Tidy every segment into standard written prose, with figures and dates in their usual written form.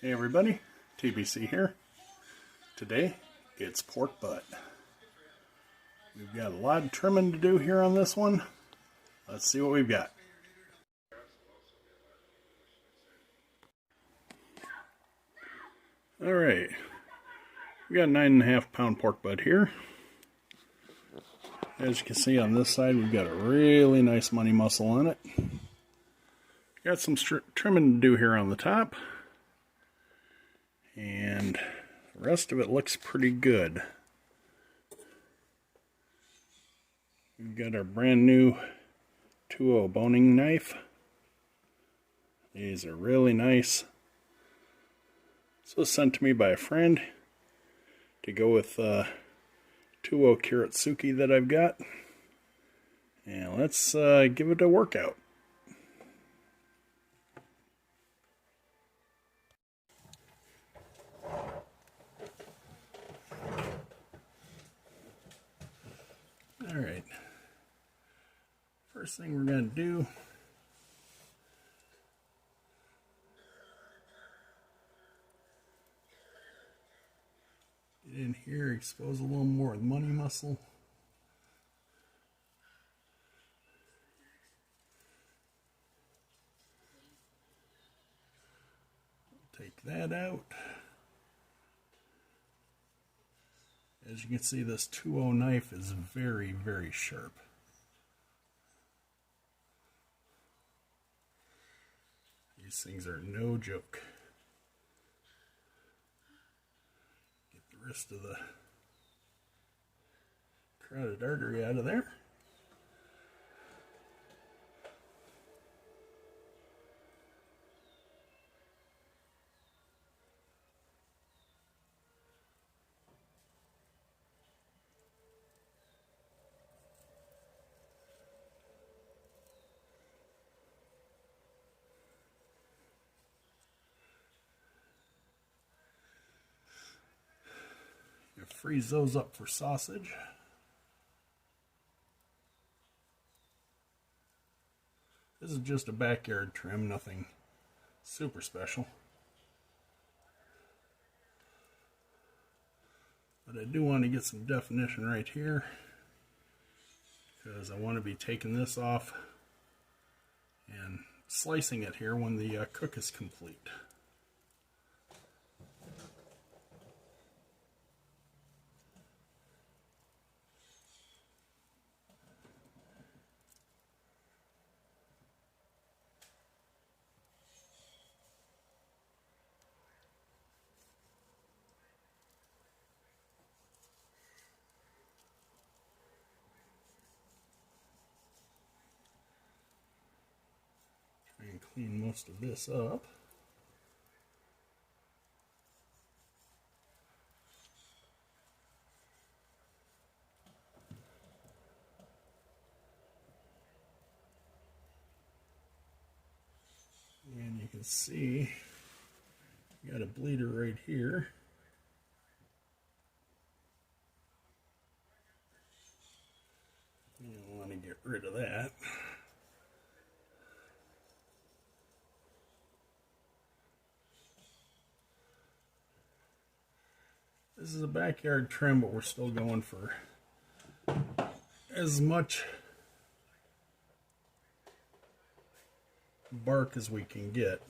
Hey everybody, TBC here. Today, it's pork butt. We've got a lot of trimming to do here on this one. Let's see what we've got. Alright, we got a 9.5 pound pork butt here. As you can see on this side, we've got a really nice money muscle on it. Got some trimming to do here on the top. And the rest of it looks pretty good. We've got our brand new 2.0 boning knife. These are really nice. This was sent to me by a friend to go with 2.0 Kiritsuki that I've got. And let's give it a workout. Alright, first thing we're going to do get in here, expose a little more of the money muscle. Take that out. As you can see, this 2.0 knife is very, very sharp. These things are no joke. Get the rest of the carotid artery out of there. Freeze those up for sausage. This is just a backyard trim, nothing super special. But I do want to get some definition right here, because I want to be taking this off and slicing it here when the cook is complete. And clean most of this up. And you can see you got a bleeder right here. You want to get rid of that. This is a backyard trim, but we're still going for as much bark as we can get.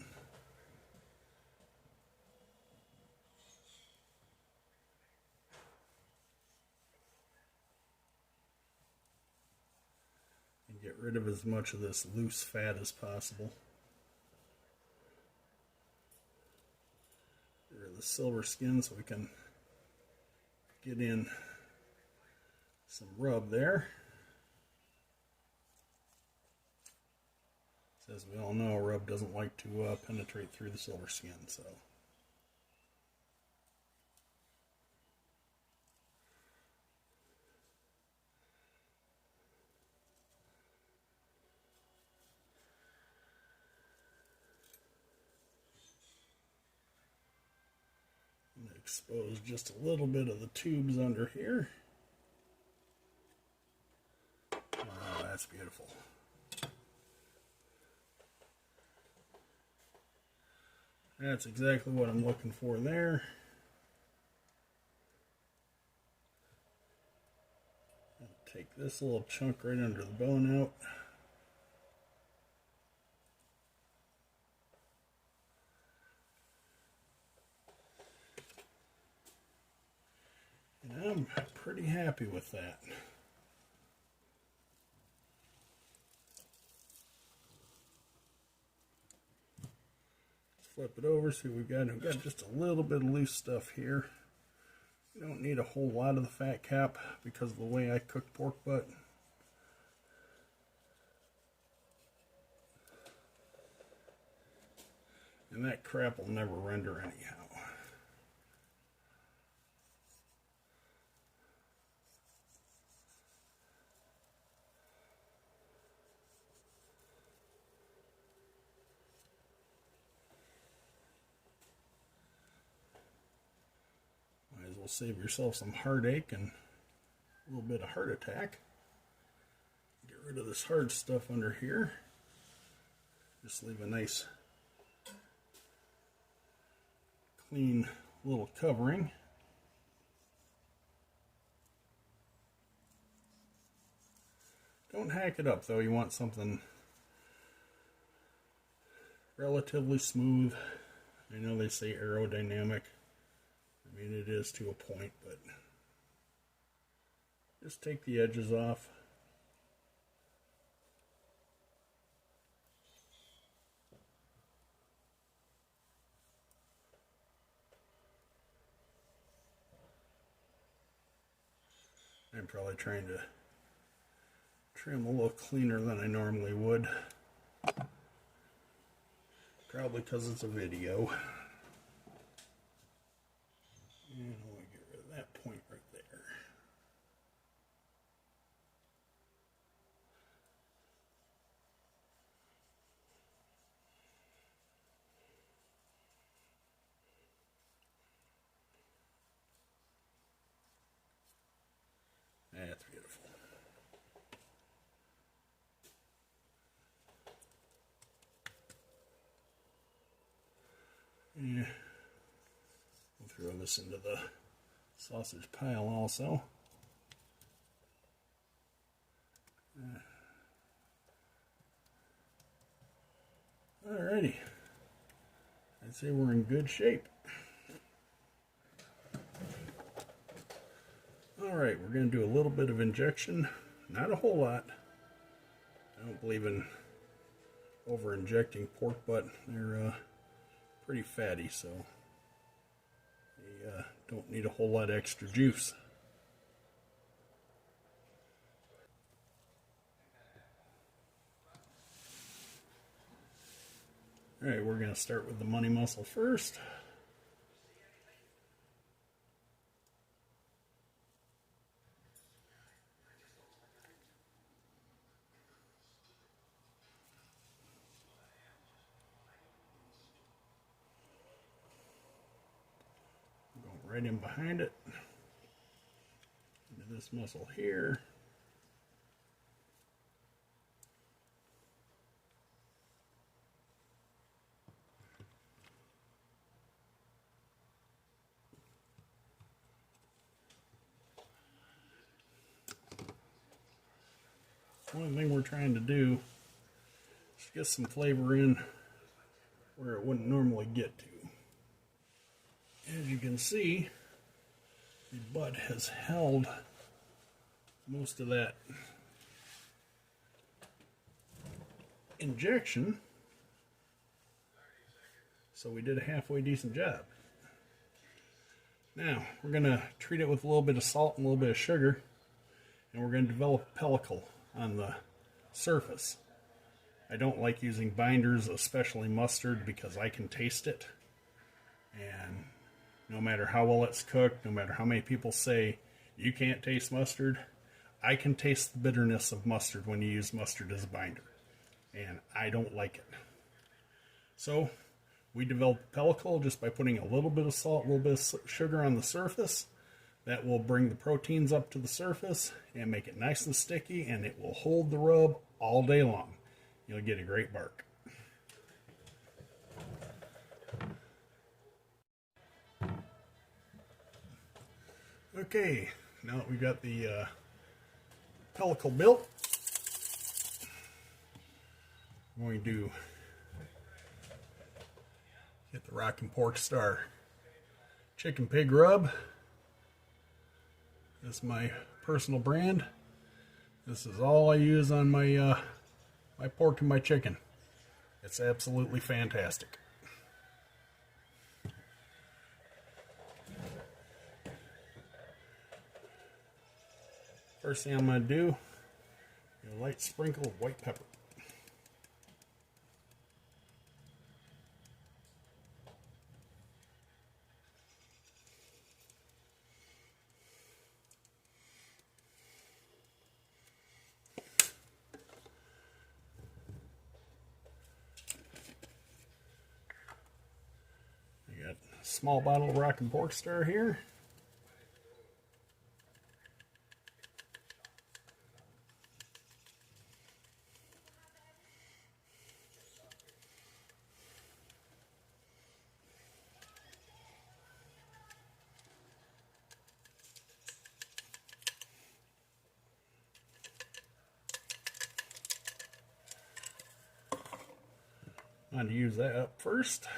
And get rid of as much of this loose fat as possible. Get rid of the silver skin so we can get in some rub there. As we all know, rub doesn't like to penetrate through the silver skin, so. I'm going to expose just a little bit of the tubes under here. Oh, that's beautiful. That's exactly what I'm looking for there. I'll take this little chunk right under the bone out. And I'm pretty happy with that. Flip it over, see what we've got. We've got just a little bit of loose stuff here. We don't need a whole lot of the fat cap because of the way I cook pork butt. And that crap will never render anyhow. Might as well save yourself some heartache and a little bit of heart attack. Get rid of this hard stuff under here. Just leave a nice clean little covering. Don't hack it up though, you want something relatively smooth. I know they say aerodynamic. I mean, it is to a point, but just take the edges off. I'm probably trying to trim a little cleaner than I normally would. Probably because it's a video. And I want to get rid of that point right there. That's beautiful. Yeah. We'll throw this into the sausage pile also. Alrighty. I'd say we're in good shape. Alright, we're going to do a little bit of injection. Not a whole lot. I don't believe in over injecting pork butt. They're pretty fatty, so they don't need a whole lot of extra juice. Alright, we're going to start with the money muscle first. Right in behind it, into this muscle here. One thing we're trying to do is get some flavor in where it wouldn't normally get to. As you can see, the butt has held most of that injection, so we did a halfway decent job. Now, we're going to treat it with a little bit of salt and a little bit of sugar, and we're going to develop a pellicle on the surface. I don't like using binders, especially mustard, because I can taste it, and no matter how well it's cooked, no matter how many people say you can't taste mustard, I can taste the bitterness of mustard when you use mustard as a binder, and I don't like it. So we develop a pellicle just by putting a little bit of salt, a little bit of sugar on the surface. That will bring the proteins up to the surface and make it nice and sticky, and it will hold the rub all day long. You'll get a great bark. Okay, now that we've got the pellicle built, I'm going to get the ROCKIN PORKSTAR chicken pig rub. This is my personal brand. This is all I use on my my pork and my chicken. It's absolutely fantastic. First thing I'm going to do, a light sprinkle of white pepper. I got a small bottle of ROCKIN PORKSTAR here. I'm going to use that up first.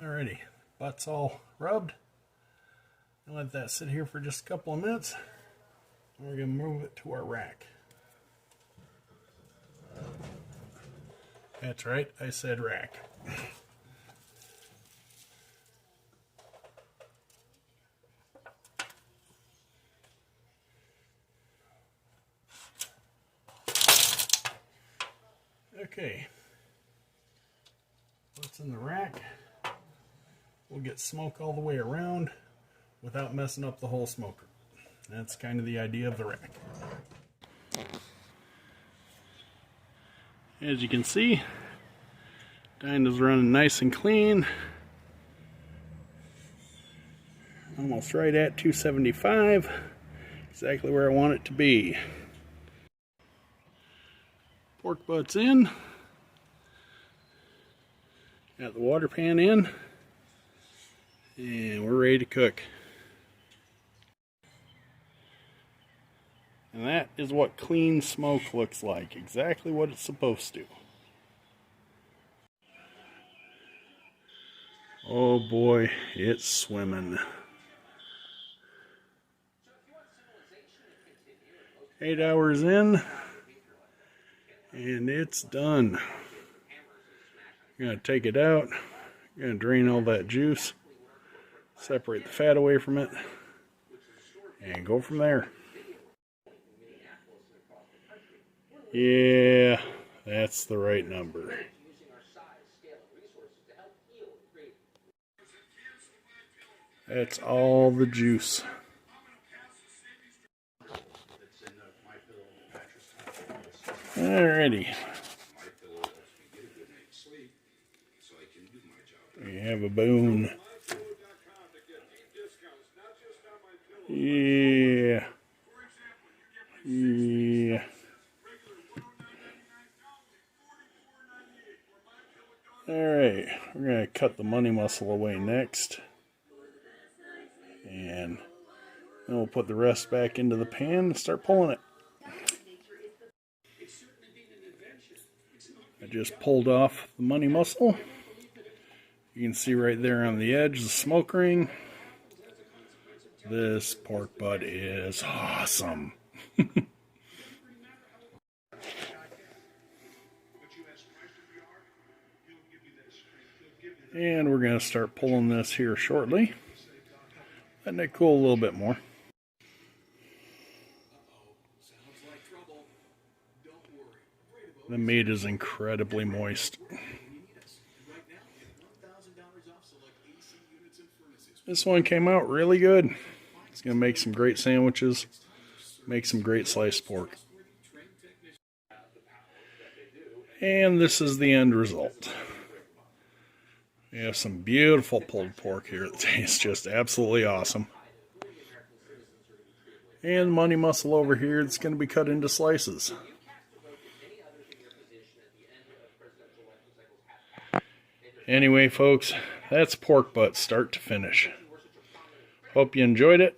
Alrighty, butt's all rubbed. I'll let that sit here for just a couple of minutes. And we're going to move it to our rack. That's right, I said rack. Okay, what's in the rack? We'll get smoke all the way around without messing up the whole smoker. That's kind of the idea of the rack. As you can see, Dyna's running nice and clean. Almost right at 275. Exactly where I want it to be. Pork butt's in. Got the water pan in. And we're ready to cook. And that is what clean smoke looks like. Exactly what it's supposed to. Oh boy, it's swimming. 8 hours in, and it's done. I'm gonna take it out. I'm gonna drain all that juice. Separate the fat away from it and go from there. Yeah, that's the right number. That's all the juice. Alrighty. We have a bone. Yeah. Yeah. Alright, we're going to cut the money muscle away next. And then we'll put the rest back into the pan and start pulling it. I just pulled off the money muscle. You can see right there on the edge the smoke ring. This pork butt is awesome. And we're going to start pulling this here shortly. Letting it cool a little bit more. The meat is incredibly moist. This one came out really good. It's going to make some great sandwiches, make some great sliced pork. And this is the end result. We have some beautiful pulled pork here that tastes just absolutely awesome. And money muscle over here, it's going to be cut into slices. Anyway, folks, that's pork butt start to finish. Hope you enjoyed it.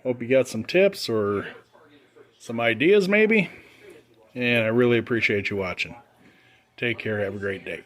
Hope you got some tips or some ideas maybe. And I really appreciate you watching. Take care. Have a great day.